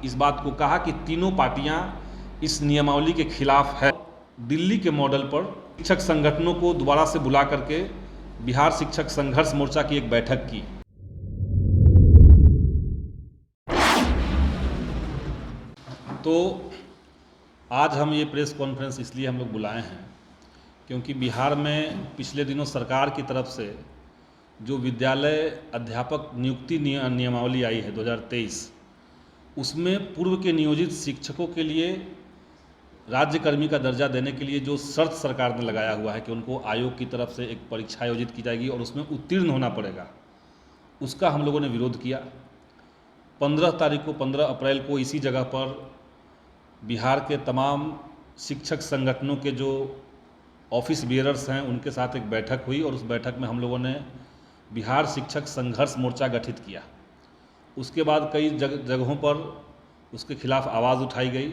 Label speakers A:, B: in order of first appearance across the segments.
A: इस बात को कहा कि तीनों पार्टियां इस नियमावली के खिलाफ है। दिल्ली के मॉडल पर शिक्षक संगठनों को दोबारा से बुला करके बिहार शिक्षक संघर्ष मोर्चा की एक बैठक की। तो आज हम ये प्रेस कॉन्फ्रेंस इसलिए हम लोग बुलाए हैं क्योंकि बिहार में पिछले दिनों सरकार की तरफ से जो विद्यालय अध्यापक नियुक्ति नियमावली आई है 2023, उसमें पूर्व के नियोजित शिक्षकों के लिए राज्यकर्मी का दर्जा देने के लिए जो शर्त सरकार ने लगाया हुआ है कि उनको आयोग की तरफ से एक परीक्षा आयोजित की जाएगी और उसमें उत्तीर्ण होना पड़ेगा, उसका हम लोगों ने विरोध किया। 15 अप्रैल को इसी जगह पर बिहार के तमाम शिक्षक संगठनों के जो ऑफिस बियरर्स हैं उनके साथ एक बैठक हुई और उस बैठक में हम लोगों ने बिहार शिक्षक संघर्ष मोर्चा गठित किया। उसके बाद कई जगहों पर उसके खिलाफ आवाज़ उठाई गई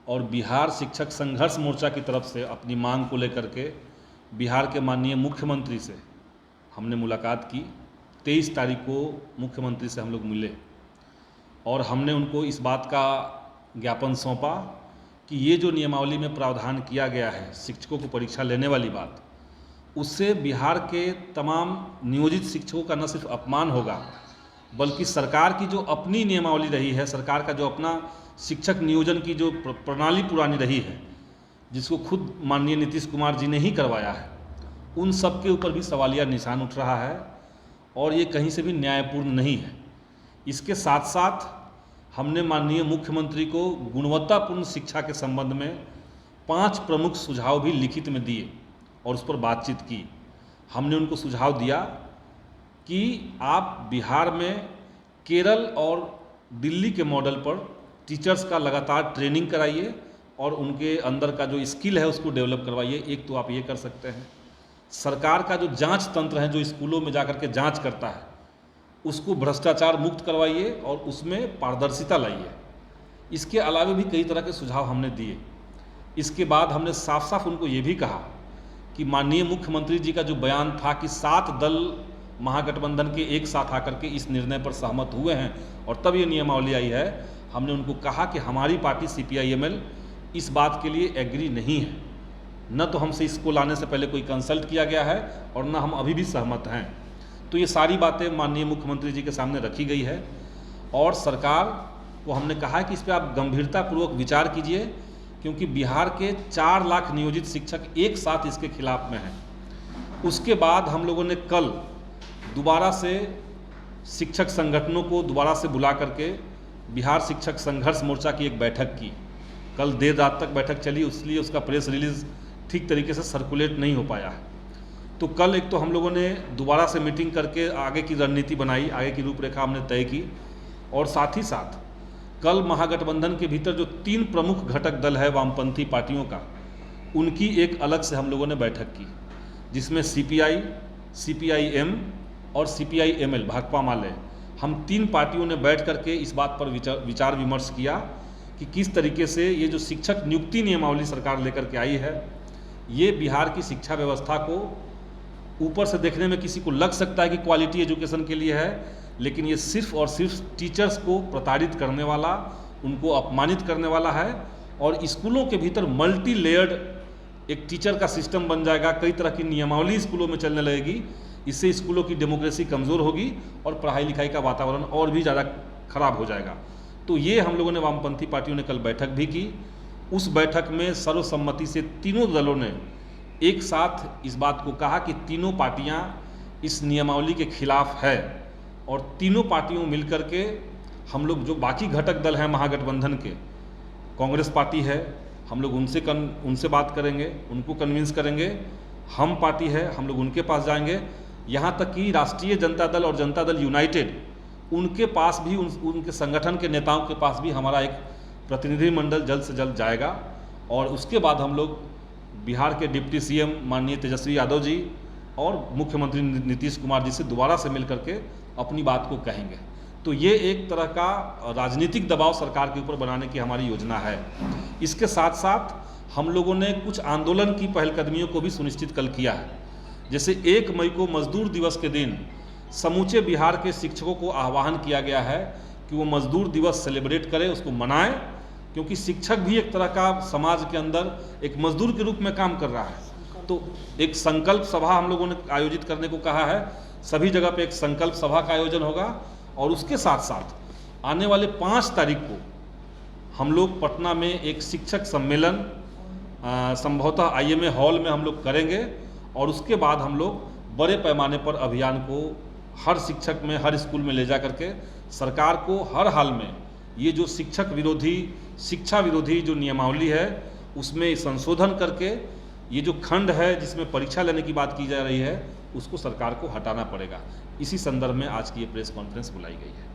A: और बिहार शिक्षक संघर्ष मोर्चा की तरफ से अपनी मांग को लेकर के बिहार के माननीय मुख्यमंत्री से हमने मुलाकात की। 23 तारीख को मुख्यमंत्री से हम लोग मिले और हमने उनको इस बात का ज्ञापन सौंपा कि ये जो नियमावली में प्रावधान किया गया है शिक्षकों को परीक्षा लेने वाली बात, उससे बिहार के तमाम नियोजित शिक्षकों का न सिर्फ अपमान होगा बल्कि सरकार की जो अपनी नियमावली रही है, सरकार का जो अपना शिक्षक नियोजन की जो प्रणाली पुरानी रही है, जिसको खुद माननीय नीतीश कुमार जी ने ही करवाया है, उन सब के ऊपर भी सवालिया निशान उठ रहा है और ये कहीं से भी न्यायपूर्ण नहीं है। इसके साथ साथ हमने माननीय मुख्यमंत्री को गुणवत्तापूर्ण शिक्षा के संबंध में 5 प्रमुख सुझाव भी लिखित में दिए और उस पर बातचीत की। हमने उनको सुझाव दिया कि आप बिहार में केरल और दिल्ली के मॉडल पर टीचर्स का लगातार ट्रेनिंग कराइए और उनके अंदर का जो स्किल है उसको डेवलप करवाइए। एक तो आप ये कर सकते हैं। सरकार का जो जांच तंत्र है, जो स्कूलों में जाकर के जांच करता है, उसको भ्रष्टाचार मुक्त करवाइए और उसमें पारदर्शिता लाइए। इसके अलावा भी कई तरह के सुझाव हमने दिए। इसके बाद हमने साफ साफ उनको ये भी कहा कि माननीय मुख्यमंत्री जी का जो बयान था कि 7 दल महागठबंधन के एक साथ आकर के इस निर्णय पर सहमत हुए हैं और तब ये नियमावली आई है, हमने उनको कहा कि हमारी पार्टी CPIML इस बात के लिए एग्री नहीं है। न तो हमसे इसको लाने से पहले कोई कंसल्ट किया गया है और न हम अभी भी सहमत हैं। तो ये सारी बातें माननीय मुख्यमंत्री जी के सामने रखी गई है और सरकार को हमने कहा कि इस पर आप गंभीरतापूर्वक विचार कीजिए क्योंकि बिहार के 4 लाख नियोजित शिक्षक एक साथ इसके खिलाफ में हैं। उसके बाद हम लोगों ने कल दोबारा से शिक्षक संगठनों को दोबारा से बुला करके बिहार शिक्षक संघर्ष मोर्चा की एक बैठक की। कल देर रात तक बैठक चली, इसलिए उसका प्रेस रिलीज़ ठीक तरीके से सर्कुलेट नहीं हो पाया है। तो कल एक तो हम लोगों ने दोबारा से मीटिंग करके आगे की रणनीति बनाई, आगे की रूपरेखा हमने तय की और साथ ही साथ कल महागठबंधन के भीतर जो 3 प्रमुख घटक दल है वामपंथी पार्टियों का, उनकी एक अलग से हम लोगों ने बैठक की जिसमें CPI, CPIM और CPIML भाकपा माले, हम 3 पार्टियों ने बैठ करके इस बात पर विचार विमर्श किया कि किस तरीके से ये जो शिक्षक नियुक्ति नियमावली सरकार लेकर के आई है, ये बिहार की शिक्षा व्यवस्था को ऊपर से देखने में किसी को लग सकता है कि क्वालिटी एजुकेशन के लिए है, लेकिन ये सिर्फ और सिर्फ टीचर्स को प्रताड़ित करने वाला, उनको अपमानित करने वाला है और स्कूलों के भीतर मल्टी लेयर्ड एक टीचर का सिस्टम बन जाएगा। कई तरह की नियमावली स्कूलों में चलने लगेगी। इससे स्कूलों की डेमोक्रेसी कमज़ोर होगी और पढ़ाई लिखाई का वातावरण और भी ज़्यादा खराब हो जाएगा। तो ये हम लोगों ने वामपंथी पार्टियों ने कल बैठक भी की। उस बैठक में सर्वसम्मति से तीनों दलों ने एक साथ इस बात को कहा कि तीनों पार्टियां इस नियमावली के खिलाफ है और तीनों पार्टियों मिलकर के हम लोग जो बाकी घटक दल हैं महागठबंधन के, कांग्रेस पार्टी है, हम लोग उनसे बात करेंगे, उनको कन्विंस करेंगे। हम पार्टी है, हम लोग उनके पास जाएंगे। यहाँ तक कि राष्ट्रीय जनता दल और जनता दल यूनाइटेड, उनके पास भी उनके संगठन के नेताओं के पास भी हमारा एक प्रतिनिधिमंडल जल्द से जल्द जाएगा और उसके बाद हम लोग बिहार के डिप्टी CM माननीय तेजस्वी यादव जी और मुख्यमंत्री नीतीश कुमार जी से दोबारा से मिल करके अपनी बात को कहेंगे। तो ये एक तरह का राजनीतिक दबाव सरकार के ऊपर बनाने की हमारी योजना है। इसके साथ साथ हम लोगों ने कुछ आंदोलन की पहलकदमियों को भी सुनिश्चित कल किया है। जैसे 1 मई को मजदूर दिवस के दिन समूचे बिहार के शिक्षकों को आह्वान किया गया है कि वो मजदूर दिवस सेलिब्रेट करें, उसको मनाएं, क्योंकि शिक्षक भी एक तरह का समाज के अंदर एक मजदूर के रूप में काम कर रहा है। तो एक संकल्प सभा हम लोगों ने आयोजित करने को कहा है, सभी जगह पे एक संकल्प सभा का आयोजन होगा। और उसके साथ साथ आने वाले 5 तारीख को हम लोग पटना में एक शिक्षक सम्मेलन संभवतः IMA हॉल में हम लोग करेंगे, और उसके बाद हम लोग बड़े पैमाने पर अभियान को हर शिक्षक में, हर स्कूल में ले जा करके सरकार को हर हाल में ये जो शिक्षक विरोधी, शिक्षा विरोधी जो नियमावली है उसमें संशोधन करके ये जो खंड है जिसमें परीक्षा लेने की बात की जा रही है उसको सरकार को हटाना पड़ेगा। इसी संदर्भ में आज की ये प्रेस कॉन्फ्रेंस बुलाई गई है।